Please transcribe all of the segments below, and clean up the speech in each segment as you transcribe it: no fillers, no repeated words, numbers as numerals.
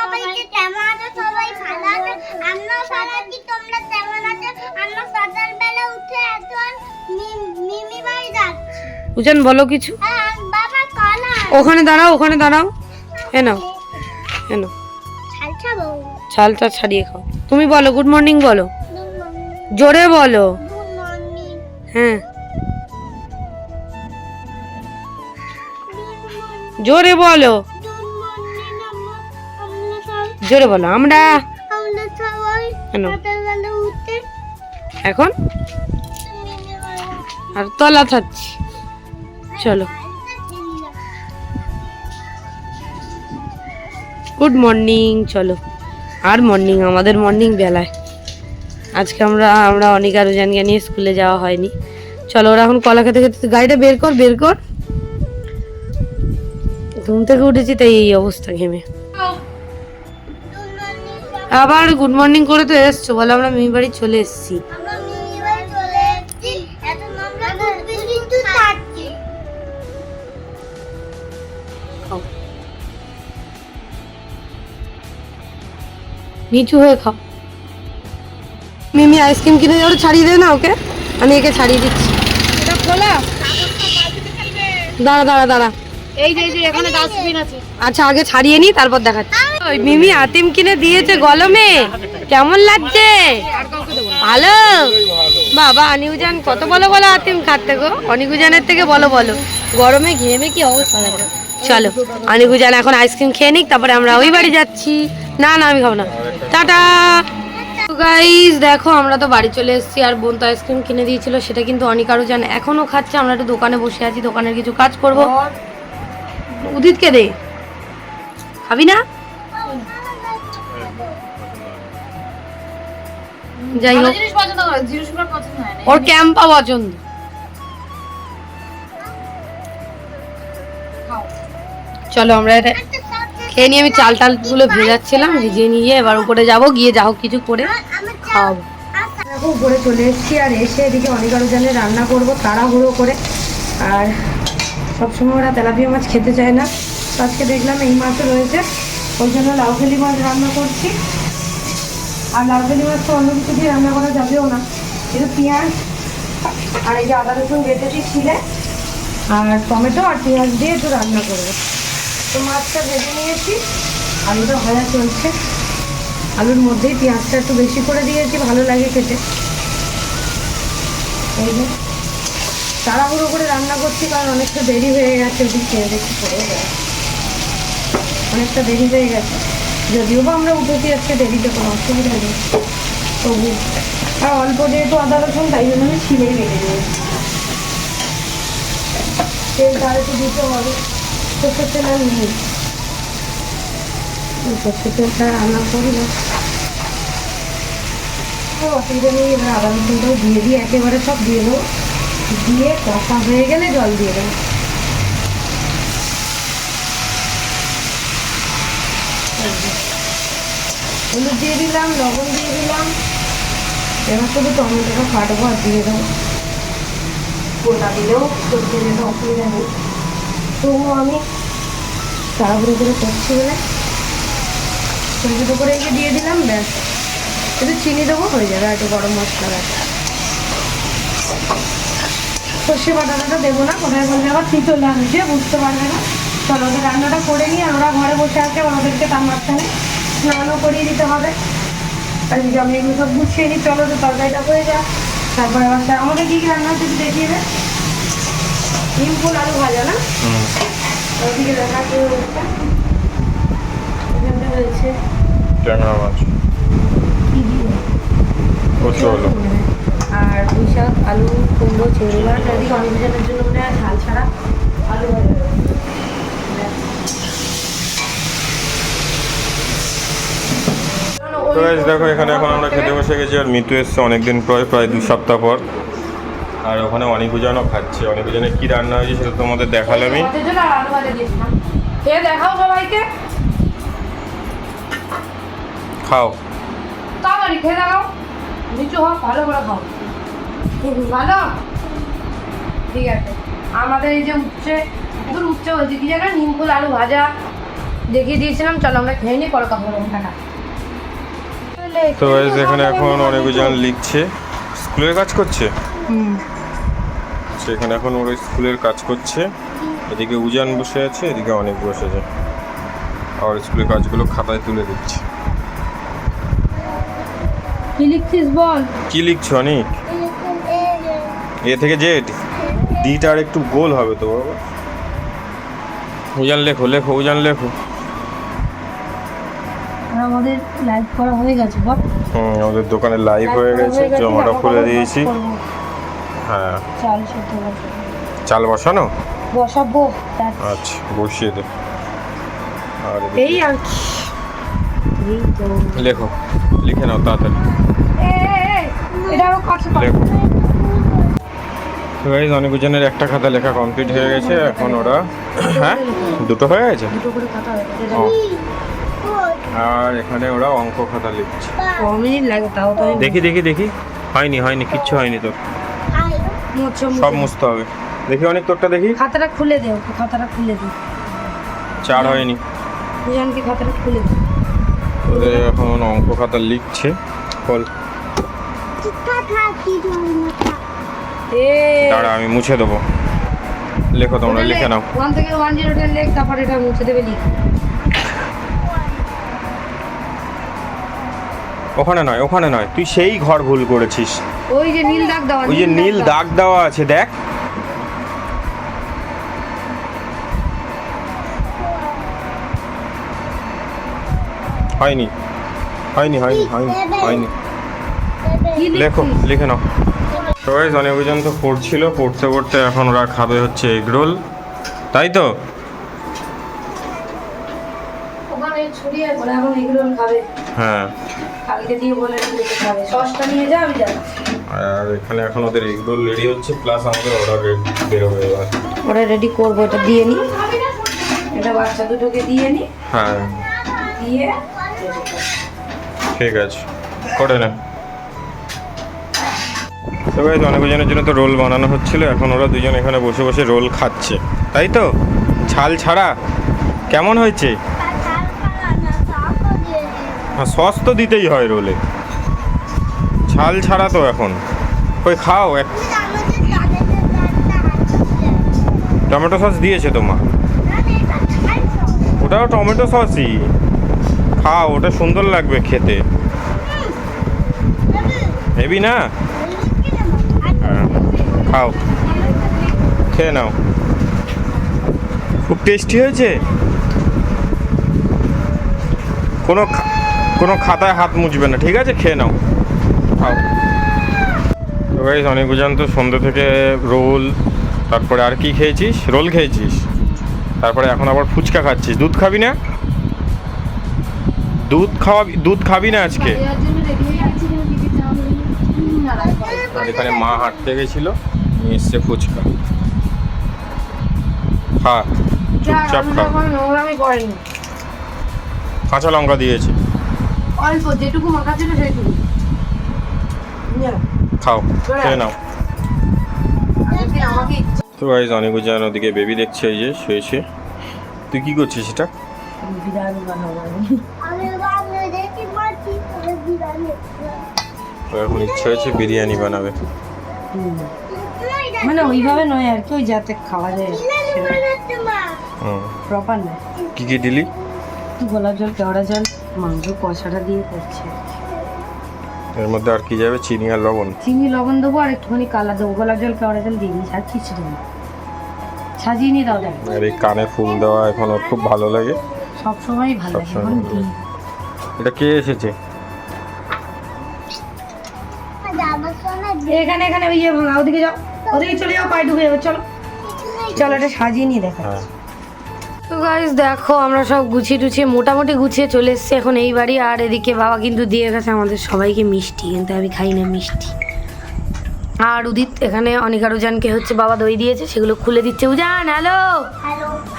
সবাইকে কেমন আছো? সবাই ভালো আছো? আমরাও ভালো আছি। তোমরা কেমন আছো? আমরা সকালবেলা উঠে এখন মিমি বাড়ি যাচ্ছি। উজান বলো কিছু। বাবা কলা ওখানে দাঁড়াও, ওখানে দাঁড়াও। এনো এনো, ছালটা বউ। ছালটা ছাড়িয়ে খাও। তুমি বলো গুড মর্নিং বলো, জোরে বলো। Good morning. হ্যাঁ জোরে বলো, জোরে বলো। আমরা সবাই কেন সকালবেলা উঠে এখন মিমি বাড়ি আর তলা থাকছি। চলো গুড মর্নিং। চলো আর মর্নিং, আমাদের মর্নিং বেলায় আজকে আমরা অনিকা রুজানকে নিয়ে স্কুলে যাওয়া হয়নি। চলো ওরা এখন কলা খেতে খেতে, গাড়িটা বের কর বের কর। ঘুম থেকে উঠেছি তাই এই অবস্থা, ঘেমে। আবার গুড মর্নিং করে তো এসছো, বলো আমরা মিমি বাড়ি চলে এসেছি। আমরা মিমি বাড়ি চলে এসেছি। এখন আমরা কিন্তু থাকছি। নিচু হয়ে খাও। মিমি আইসক্রিম কিনে ওটা ছাড়িয়ে দে না ওকে, আমি একে ছাড়িয়ে দিচ্ছি। এটা খোলা, দাঁড়া দাঁড়া দাঁড়া। এই যে এখানে ডাস্টবিন আছে। আচ্ছা আগে ছাড়িয়ে নি তারপর দেখাচ্ছি। ওই মিমি আতিম কিনে দিয়েছে গলমে, কেমন লাগছে? ভালো। বাবা অনিউজান কত বলো বলো আতিম খাচ্ছে গো, অনিকুজানের থেকে বলো বলো। গরমে ঘেমে কি অবস্থা দেখো। চলো অনিকুজান এখন আইসক্রিম খেয়ে নিক, তারপরে আমরা ওই বাড়ি যাচ্ছি। না না আমি খাবো না, টাটা। গাইস দেখো আমরা তো বাড়ি চলে এসেছি, আর বোন তো আইসক্রিম কিনে দিয়েছিল, সেটা কিন্তু অনিকারুজান এখনো খাচ্ছে। আমরা একটু দোকানে বসে আছি, দোকানের কিছু কাজ করব। উদিতকে দে, খাবি না? যাই হোক জিনিস পছন্দ করে, জিনিসগুলো পছন্দ হয় না। ওর ক্যাম্পা পছন্দ। চলো আমরা এটা খেয়ে নিয়ে, আমি চাল টালগুলো ভেজাচ্ছিলাম, ভিজিয়ে নিয়ে এবার উপরে যাব, গিয়ে যা হোক কিছু করে খাওয়াবো। দেখো উপরে চলে এসেছি, আর এসে এদিকে অনিকারুজানের রান্না করবো তাড়াহুড়ো করে। আর সবসময় ওরা তেলাপিয়া মাছ খেতে চায় না, তো আজকে দেখলাম এই মাছও রয়েছে, ওই জন্য লাউফেলি মাছ রান্না করছি। আর লাউফেলি মাছ তো অন্য কিছু দিয়ে রান্না করা যাবেও না, একটু পেঁয়াজ আর এই যে আদা রসুন বেটেছি ছিলে, আর টমেটো আর পেঁয়াজ দিয়ে একটু রান্না করবো। তো মাছটা ভেজে নিয়েছি, আলুটা ভাজা চলছে। আলুর মধ্যেই পেঁয়াজটা একটু বেশি করে দিয়েছি, ভালো লাগে খেতে। এই যে তাড়াহুড়ো করে রান্না করছি, কারণ অনেকটা দেরি হয়ে গেছে। ওদিক খেয়ে দেখি পড়ে যায়, অনেকটা দেরি হয়ে গেছে। যদিও বা আমরা উঠেছি আজকে দেরিতে, কোনো অসুবিধা নেই, তবু আর অল্প যেহেতু আদা রসুন, তাই জন্য আমি ছিলেই রেখে দিয়েছি। তেল তার একটু দিতে হবে, সর্ষের তেল আর নেই, সর্ষের তেলটা রান্না করি না, অসুবিধা নেই। এবার আদা রসুনটাও দিয়ে দিয়ে একেবারে সব দিয়ে দেবো, দিয়ে কষা হয়ে গেলে জল দিয়ে দেবো। হলুদ দিয়ে দিলাম, লবণ দিয়ে দিলাম, এবার শুধু টমেটোটা কাটবো আর দিয়ে দেবো। গোটা দিলেও করতে যেতে অসুবিধা নেই, তবুও আমি তাড়াহুড়ো করে করছি বলে ছোটো ছোটো করে এগিয়ে দিয়ে দিলাম। ব্যাস একটু চিনি দেবো, হয়ে যাবে। আর একটু গরম মশলা আছে, সর্ষে বাটাটা দেবো না, কোথায় বললে আবার তিতো লাগছে, বুঝতে পারবে না। চলো ওদের রান্নাটা করে নিয়ে, আমরা ঘরে বসে আছে, ওদেরকে তার মাঝখানে স্নানও করিয়ে দিতে হবে। আর যদি আমি এগুলো সব গুছিয়ে নিই, চলো তো তরকারিটা হয়ে যাক, তারপরে আবার আমাদের কী কী রান্না হচ্ছে দেখিয়ে দেবে। ডিম ফুল আলু ভাজা না, ওদিকে দেখা কেউ এখানটা রয়েছে ট্যাংরা মাছ, কি দিয়ে কচু হলো, আর পুঁই শাক, আলু, কুমড়ো, চিংড়ি মাছ। এদিকে অনির্বাণের জন্য মনে হয় ঝাল ছাড়া আলু ভাজা রয়েছে। তো গাইস দেখো এখানে এখন আমরা খেতে বসে গেছি, আর মিতু এসছে অনেকদিন পর, প্রায় 2 সপ্তাহ পর। আর ওখানে অনিকুজানও খাচ্ছে। অনিকুজানে কি রান্না হয়েছে সেটা তোমাদের দেখালামই। খেয়ে দেখাও সবাইকে, খাও, তাড়াতাড়ি খেয়ে দেখাও, নিচু হোক, ভালো করে খাও। ভালো, ঠিক আছে। আমাদের এই যে উচ্ছে বলছি কি জানো, নিমফুল আলু ভাজা, দেখিয়ে দিয়েছিলাম, চলো আমরা খেয়ে নিই, পরে কথা বলবো। টাটা। তো গাইস এখানে এখন অনেকজন লিখছে, স্কুলের কাজ করছে। সেখানে এখন ওরা স্কুলের কাজ করছে। এদিকে উজান বসে আছে, এদিকে অনেক বসেছে, আর স্কুলের কাজগুলো খাতায় তুলে দিচ্ছে। কি লিখছিস বল? কি লিখছো অনেক? এ থেকে জেড, ডিটা আর একটু গোল হবে তো বাবা। উজান লেখো, লেখো উজান লেখো। আর আমাদের লাইভ করা হয়ে গেছে বল। আমাদের দোকানে লাইভ হয়ে গেছে, জমাটা খুলে দিয়েছি। হ্যাঁ, চাল সেদ্ধ করতে চাল বসানো বসাবো। আচ্ছা বসিয়ে দে। আর এই আর কি, এই তো লেখো, লিখে নাও তাড়াতাড়ি এটা আরো কাছে লেখো। তো গাইস অনেকজনের একটা খাতা লেখা কমপ্লিট হয়ে গেছে, এখন ওরা হ্যাঁ দুটো হয়ে গেছে। দুটো করে খাতা হয়ে গেছে। ও, আর এখানে ওরা অঙ্ক খাতা লিখছে। 1 মিনিট লাগে তাও তো। দেখি দেখি দেখি, হয়নি হয়নি, কিচ্ছু হয়নি তো, সব মুছতে হবে। দেখি অনেক তোরটা দেখি। খাতাটা খুলে দে, ওকে খাতাটা খুলে দে। 4 হয়নি। দুজনকে খাতাটা খুলে দে। ওদের এখন অঙ্ক খাতা লিখছে। বল দাঁড়া আমি মুছে দেবো, লেখো তোমরা, লিখে নাও। 1 থেকে 110 লেখ, তারপর এটা মুছে দেবে, লিখ। ওখানে নয়, ওখানে নয়, তুই সেই ঘর ভুল করেছিস। ওই যে নীল দাগ দেওয়া, ওই যে নীল দাগ দেওয়া আছে দেখ। হয়নি হয়নি হয়নি হয়নি হয়নি, কি লেখো, লিখছিস? লিখে নাও। তো গাইস অনেকজন তো পড়ছিল, পড়তে পড়তে এখন ওরা খাবে হচ্ছে এগ রোল, তাই তো? ওখানে ছড়িয়ে ওরা এখন এগুলো খাবে। হ্যাঁ, কালকে দিয়ে বলে রেখে খাবে। সসটা নিয়ে যা, আমি যাচ্ছি। আর এখানে এখন ওদের এগ রোল রেডি হচ্ছে, প্লাস আমাদের অর্ডার বেরোবে এবার। ওরা রেডি করবো, এটা দিয়ে নি, এটা বাচ্চা দুটোকে দিয়ে নি, হ্যাঁ দিয়ে ঠিক আছে, করে না। তো গাইস অনেকজনের জন্য তো রোল বানানো হচ্ছিল, এখন ওরা দুজন এখানে বসে বসে রোল খাচ্ছে, তাই তো? ছাল ছাড়া কেমন হয়েছে? হ্যাঁ, সস তো দিতেই হয় রোলে, ছাল ছাড়া তো এখন। কই খাও, এক টমেটো সস দিয়েছে তোমার, ওটাও টমেটো সসই, খাও, ওটা সুন্দর লাগবে খেতে। হেবি না? হ্যাঁ, খাও, খেয়ে নাও, খুব টেস্টি হয়েছে। কোনো খাতায় হাত মুছবে না, ঠিক আছে? খেয়ে নাও, খাও। তো গাইস অনেকজন তো সন্ধ্যে থেকে রোল, তারপরে আর কি খেয়েছিস? রোল খেয়েছিস, তারপরে এখন আবার ফুচকা খাচ্ছিস। দুধ খাবি না? দুধ খাবি না আজকে? আর এখানে মা হাঁটতে গেছিল, নিয়ে এসছে ফুচকা, খা, চুপচাপ খা। নোংরামি করেনি, কাঁচা লঙ্কা দিয়েছে, অল্প যেটুকু মাখা ছিল সেইটুকু। খাও, খেয়ে নাও। আমাকে তো গাইস অনেকজন ওদিকে বেবি দেখছে, এই যে শুয়েছে। তুই কি করছিস এটা? বিরিয়ানি বানাবো। ওর এখন ইচ্ছে হয়েছে বিরিয়ানি বানাবে। মানে ওইভাবে নয় আর কি, ওই যাতে খাওয়া যায় প্রপার না। কি কি দিলি? গোলাপ জল, কেওড়া জল, মাংস কষাটা দিয়ে করছে। এর মধ্যে আর কি যাবে? চিনি আর লবণ। চিনি লবণ দেবো আর একটুখানি কালা দেবো, গোলাপ জল কেওড়া জল দিয়ে দিয়েছি, আর কিছু দেবো না। সাজিয়ে নিয়ে দাও। দেখ, আর এই কানে ফুল দেওয়া এখন ওর খুব ভালো লাগে, সবসময় ভালো লাগে। সবসময় ভালো লাগে। এটা কে এসেছে? এখানে এখানে ওই যে ভাঙা, ওদিকে যাও, ওদিকে চলে যাও, পায়ে ঢুকে যাবে। চলো চলো, এটা সাজিয়ে নিয়ে দেখা। হ্যাঁ, তো গাইস দেখো, আমরা সব গুছিয়ে টুছিয়ে মোটামুটি গুছিয়ে চলে এসেছি এখন এই বাড়ি। আর এদিকে বাবা কিন্তু দিয়ে গেছে আমাদের সবাইকে মিষ্টি, কিন্তু আমি খাই না মিষ্টি। আর উদিত এখানে অনিকার উজানকে হচ্ছে বাবা দই দিয়েছে, সেগুলো খুলে দিচ্ছে। উজান হ্যালো,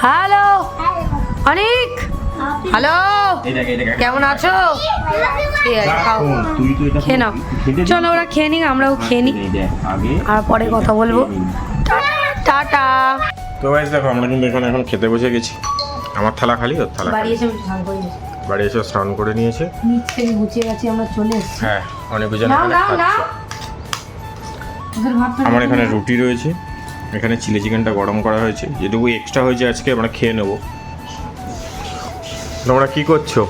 হ্যালো অনিক, হ্যালো, কেমন আছো? ঠিক আছে, খাও, খেয়ে নাও। চলো ওরা খেয়ে নিক, আমরাও খেয়ে নিই, আর পরে কথা বলবো। টাটা। তো গাইস দেখো আমরা কিন্তু এখানে এখন খেতে বসে গেছি। আমার থালা খালি, ওর থালা বাড়ি খালি। এসে আমি স্নান করে নিয়েছি, বাড়ি এসে স্নান করে নিয়েছে। নিচ থেকে গুছিয়ে গেছি, আমরা চলে এসেছি। হ্যাঁ, অনেকজন নাও এখানে নাও নাও, খাচ্ছে। ওদের ভাতটা আমার দিয়ে এখানে দাও। রুটি রয়েছে, এখানে চিলি চিকেনটা গরম করা হয়েছে, যেটুকু এক্সট্রা হয়েছে আজকে আমরা খেয়ে নেবো। তোমরা কি করছো?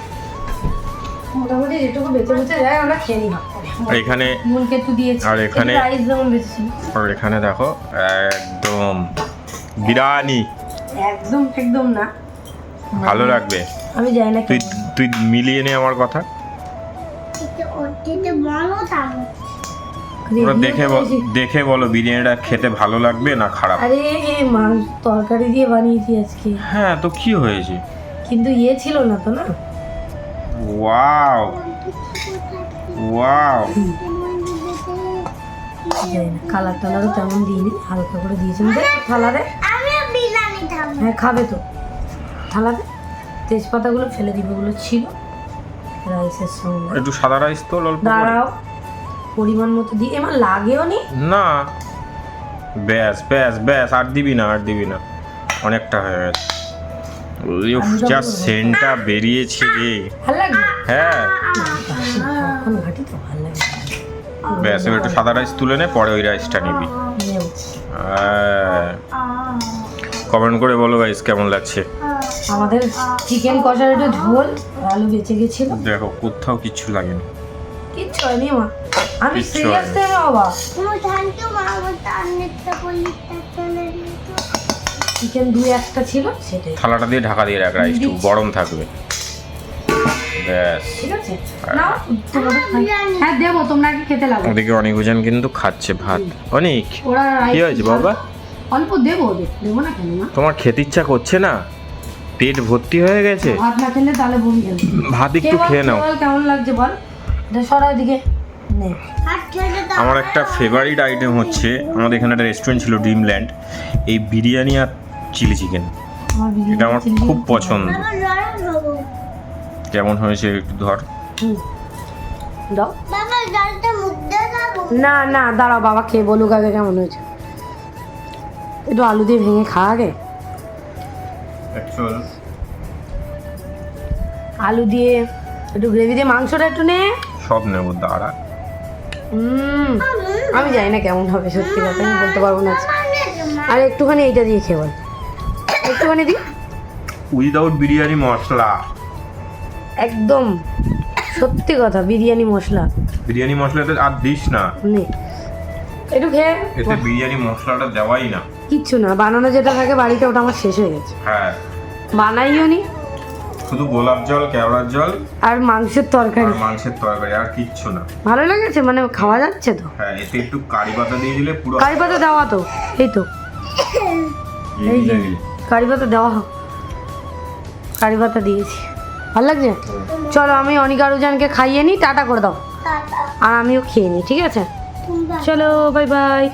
মোটামুটি যেটুকু বেঁচে বেঁচে যায় আমরা খেয়ে নিই ভাতটা। আর এখানে মনকে একটু দিয়েছি, আর এখানে- একটু রাইস যেমন বেঁচেছিল। আর এখানে দেখো একদম বিরিয়ানি, একদম একদম না, ভালো লাগবে। আমি জানি না তুই কেমন। তুই মিলিয়ে নে আমার কথা। ওটিতে বলো তাহলে তোমরা Review দেখে করেছি। দেখে বলো বিরিয়ানিটা খেতে ভালো লাগবে না খারাপ। আরে মাছ তরকারি দিয়ে বানিয়েছি আজকে, হ্যাঁ, তো কি হয়েছে? কিন্তু ছিল না তো না। ওয়াও ওয়াও, জানি না, কালার টালারও তেমন দিইনি, হালকা করে দিয়েছি। থালারে, আমিও বিরিয়ানি খাবো। হ্যাঁ খাবে তো, থালারে তেজপাতাগুলো ফেলে দিবে, ওগুলো ছিল রাইসের সঙ্গে। একটু সাদা রাইস তো অল্প করে। দাঁড়াও, পরিমাণ মতো দিয়ে, এবার লাগেও নি। না, ব্যাস ব্যাস ব্যাস, আর দিবি না, আর দিবি না, অনেকটা হয়ে গেছে। যা সেন্টটা বেরিয়েছে রে। ভালো লাগবে, হ্যাঁ, এখন ঘাটি তো ভালো লাগে। ব্যাস, এবার একটু সাদা রাইস তুলে নে, পরে ওই রাইসটা নিবি। নেব। কমেন্ট করে বলো গাইস কেমন লাগছে। আমাদের চিকেন কষার একটু ঝোল আর আলু বেঁচে গেছিল, দেখো কোথাও কিচ্ছু লাগেনি। কিচ্ছু হয়নি মা, আমি কিচ্ছু সিরিয়াস হয়নি। থেকে বাবা। থ্যাংক ইউ মা, আমার অনেকটা পলিশটা চলে গেছে। চিকেন 2-1টা ছিল, সেটাই। থালাটা দিয়ে ঢাকা দিয়ে রাখ, রাইসটু গরম থাকবে। ব্যাস, ঠিক আছে, নাও তোমাদের হ্যাঁ দেবো, তোমরা কি খেতে লাগো। ওদিকে অনেকজন কিন্তু খাচ্ছে ভাত। অনেক ওরা কি হয়েছে বাবা? অল্প দেবো ওদের, দেবো না কেন মা? তোমার খেতে ইচ্ছা করছে না? পেট ভর্তি হয়ে গেছে? ভাত না খেলে তাহলে বমি খেলে। ভাত একটু খেয়ে নাও। কেমন লাগছে বল, এটা সরাই দিকে নে। আর ছেলে তো আমার একটা ফেভারিট আইটেম হচ্ছে, আমাদের এখানে একটা রেস্টুরেন্ট ছিল ড্রিমল্যান্ড, এই বিরিয়ানি আর চিলি চিকেন, আমার বিরিয়ানি এটা আমার চিলি খুব চিকেন পছন্দ। আমার লড়াই হবো। কেমন হয়েছে একটু ধর। হুম। দাও। বাবা জলটা মুখ দিয়ে খাবো। না না দাঁড়াও, বাবা খেয়ে বলুক আগে কেমন হয়েছে। একটু আলু দিয়ে ভেঙে খা আগে, আলু দিয়ে একটু গ্রেভি দিয়ে, মাংসটা একটু নে। সব নেবো, দাঁড়া। আমি জানি না কেমন হবে, সত্যি কথা আমি বলতে পারবো না। আর একটুখানি এইটা দিয়ে খেয়ে বল, একটুখানি দি, উইদাউট বিরিয়ানি মশলা। একদম সত্যি কথা, বিরিয়ানি মশলা বিরিয়ানি মশলাতে আর দিস না, নে একটু খেয়ে। এতে বিরিয়ানি মশলাটা দেওয়াই না। কিচ্ছু না, বানানো যেটা থাকে বাড়িতে ওটা আমার শেষ হয়ে গেছে, হ্যাঁ, বানাইও নি। শুধু গোলাপ জল, কেওড়ার জল আর মাংসের তরকারি আর মাংসের তরকারি, আর কিচ্ছু না। ভালো লেগেছে, মানে খাওয়া যাচ্ছে তো। হ্যাঁ, এতে একটু কারি পাতা দিয়ে দিলে পুরো কারি পাতা দেওয়া তো, এই তো এই যে কারি পাতা দেওয়া, কারি পাতা দিয়েছি, ভালো লাগছে। চলো আমি অনিক আরুজানকে খাইয়ে নিই, টাটা করে দাও, টাটা। আর আমিও খেয়ে নিই, ঠিক আছে? চলো বাই বাই।